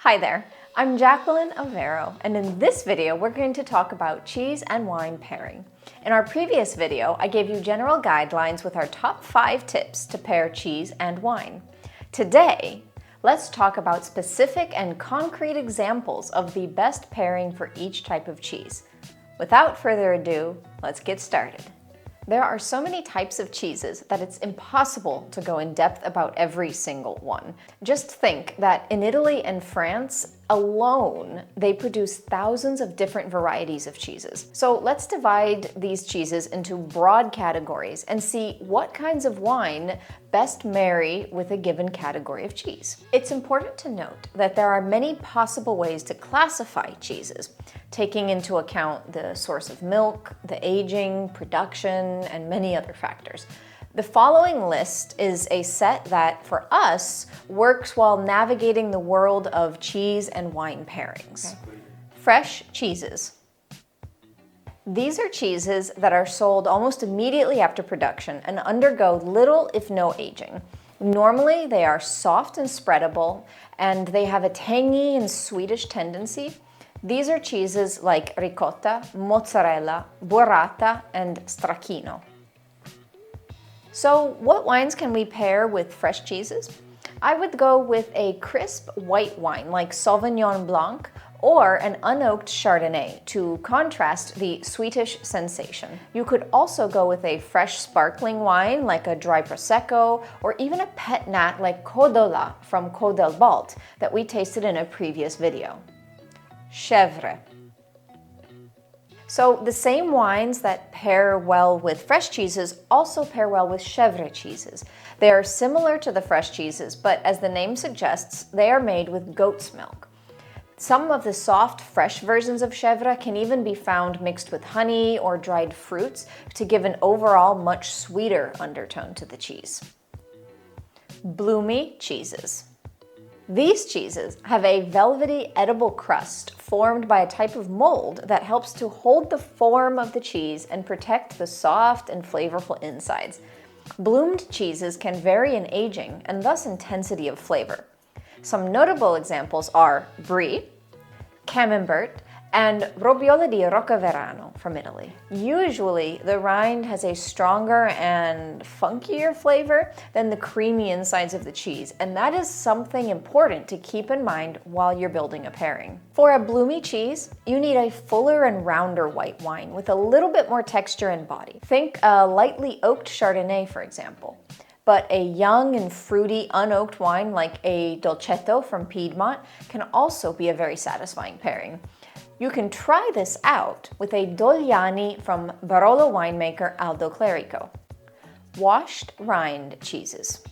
Hi there, I'm Jacqueline Avero, and in this video we're going to talk about cheese and wine pairing. In our previous video, I gave you general guidelines with our top 5 tips to pair cheese and wine. Today, let's talk about specific and concrete examples of the best pairing for each type of cheese. Without further ado, let's get started. There are so many types of cheeses that it's impossible to go in depth about every single one. Just think that in Italy and France alone, they produce thousands of different varieties of cheeses. So let's divide these cheeses into broad categories and see what kinds of wine best marry with a given category of cheese. It's important to note that there are many possible ways to classify cheeses, taking into account the source of milk, the aging, production, and many other factors. The following list is a set that, for us, works while navigating the world of cheese and wine pairings. Fresh cheeses. These are cheeses that are sold almost immediately after production and undergo little if no aging. Normally, they are soft and spreadable, and they have a tangy and sweetish tendency. These are cheeses like ricotta, mozzarella, burrata, and stracchino. So what wines can we pair with fresh cheeses? I would go with a crisp white wine like Sauvignon Blanc or an unoaked Chardonnay to contrast the sweetish sensation. You could also go with a fresh sparkling wine like a dry Prosecco or even a pet nat like Codola from Côte del Balt that we tasted in a previous video. Chèvre. So the same wines that pair well with fresh cheeses also pair well with chèvre cheeses. They are similar to the fresh cheeses, but as the name suggests, they are made with goat's milk. Some of the soft, fresh versions of chèvre can even be found mixed with honey or dried fruits to give an overall much sweeter undertone to the cheese. Bloomy cheeses. These cheeses have a velvety, edible crust formed by a type of mold that helps to hold the form of the cheese and protect the soft and flavorful insides. Bloomed cheeses can vary in aging and thus intensity of flavor. Some notable examples are Brie, Camembert, and Robbiolo di Roccaverano from Italy. Usually, the rind has a stronger and funkier flavor than the creamy insides of the cheese, and that is something important to keep in mind while you're building a pairing. For a bloomy cheese, you need a fuller and rounder white wine with a little bit more texture and body. Think a lightly oaked Chardonnay, for example. But a young and fruity unoaked wine like a Dolcetto from Piedmont can also be a very satisfying pairing. You can try this out with a Dogliani from Barolo winemaker Aldo Clerico. Washed rind cheeses.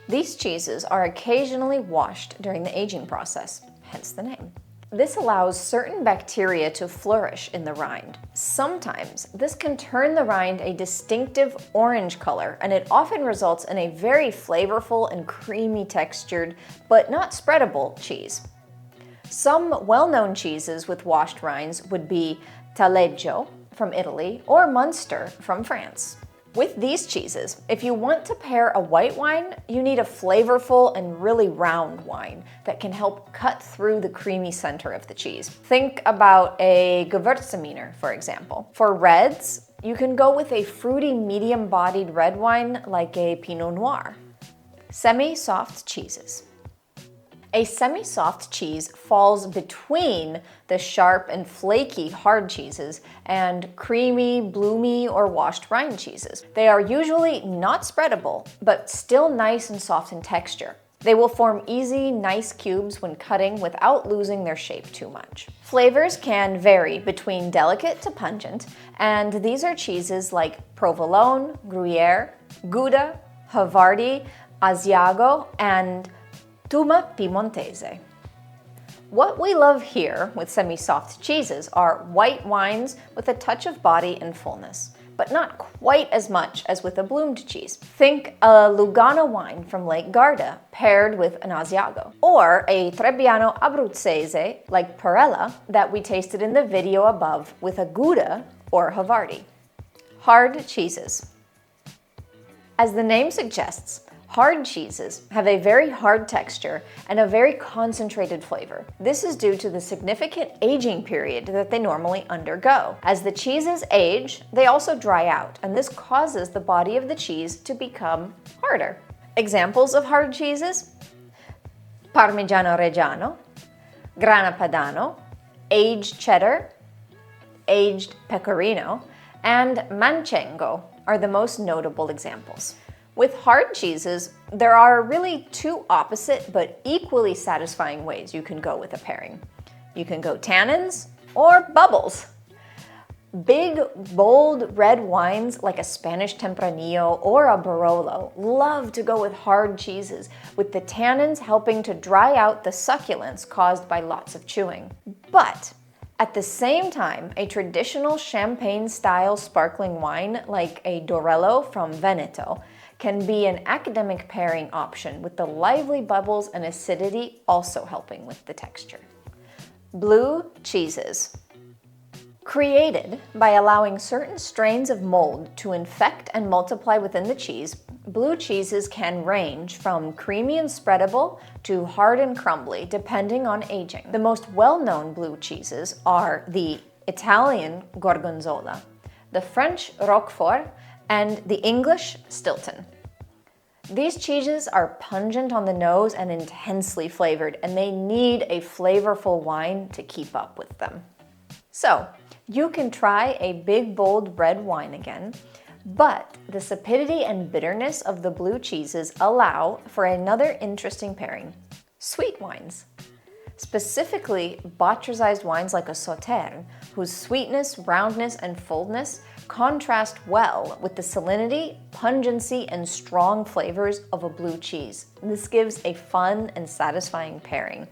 These cheeses are occasionally washed during the aging process, hence the name. This allows certain bacteria to flourish in the rind. Sometimes this can turn the rind a distinctive orange color, and it often results in a very flavorful and creamy textured, but not spreadable cheese. Some well-known cheeses with washed rinds would be Taleggio from Italy or Munster from France. With these cheeses, if you want to pair a white wine, you need a flavorful and really round wine that can help cut through the creamy center of the cheese. Think about a Gewürztraminer, for example. For reds, you can go with a fruity, medium-bodied red wine like a Pinot Noir. Semi-soft cheeses. A semi-soft cheese falls between the sharp and flaky hard cheeses and creamy, bloomy, or washed rind cheeses. They are usually not spreadable, but still nice and soft in texture. They will form easy, nice cubes when cutting without losing their shape too much. Flavors can vary between delicate to pungent, and these are cheeses like Provolone, Gruyere, Gouda, Havarti, Asiago, and Tuma Piemontese. What we love here with semi-soft cheeses are white wines with a touch of body and fullness, but not quite as much as with a bloomed cheese. Think a Lugano wine from Lake Garda paired with an Asiago, or a Trebbiano Abruzzese like Parella that we tasted in the video above with a Gouda or Havarti. Hard cheeses. As the name suggests, Hard cheeses have a very hard texture and a very concentrated flavor. This is due to the significant aging period that they normally undergo. As the cheeses age, they also dry out, and this causes the body of the cheese to become harder. Examples of hard cheeses: Parmigiano Reggiano, Grana Padano, aged cheddar, aged pecorino, and Manchego are the most notable examples. With hard cheeses, there are really two opposite but equally satisfying ways you can go with a pairing. You can go tannins or bubbles. Big, bold red wines like a Spanish Tempranillo or a Barolo love to go with hard cheeses, with the tannins helping to dry out the succulence caused by lots of chewing. But at the same time, a traditional champagne-style sparkling wine like a Dorello from Veneto can be an academic pairing option, with the lively bubbles and acidity also helping with the texture. Blue cheeses. Created by allowing certain strains of mold to infect and multiply within the cheese, blue cheeses can range from creamy and spreadable to hard and crumbly, depending on aging. The most well-known blue cheeses are the Italian Gorgonzola, the French Roquefort, and the English Stilton. These cheeses are pungent on the nose and intensely flavored, and they need a flavorful wine to keep up with them. So, you can try a big, bold red wine again, but the sapidity and bitterness of the blue cheeses allow for another interesting pairing: sweet wines. Specifically, botrytized wines like a Sauterne, whose sweetness, roundness, and fullness contrast well with the salinity, pungency, and strong flavors of a blue cheese. This gives a fun and satisfying pairing.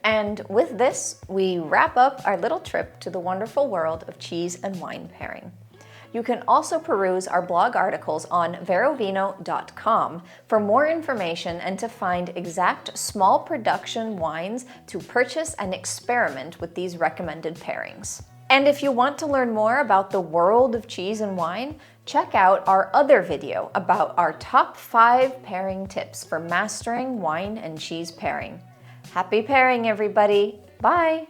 And with this, we wrap up our little trip to the wonderful world of cheese and wine pairing. You can also peruse our blog articles on verovino.com for more information and to find exact small production wines to purchase and experiment with these recommended pairings. And if you want to learn more about the world of cheese and wine, check out our other video about our top 5 pairing tips for mastering wine and cheese pairing. Happy pairing, everybody! Bye!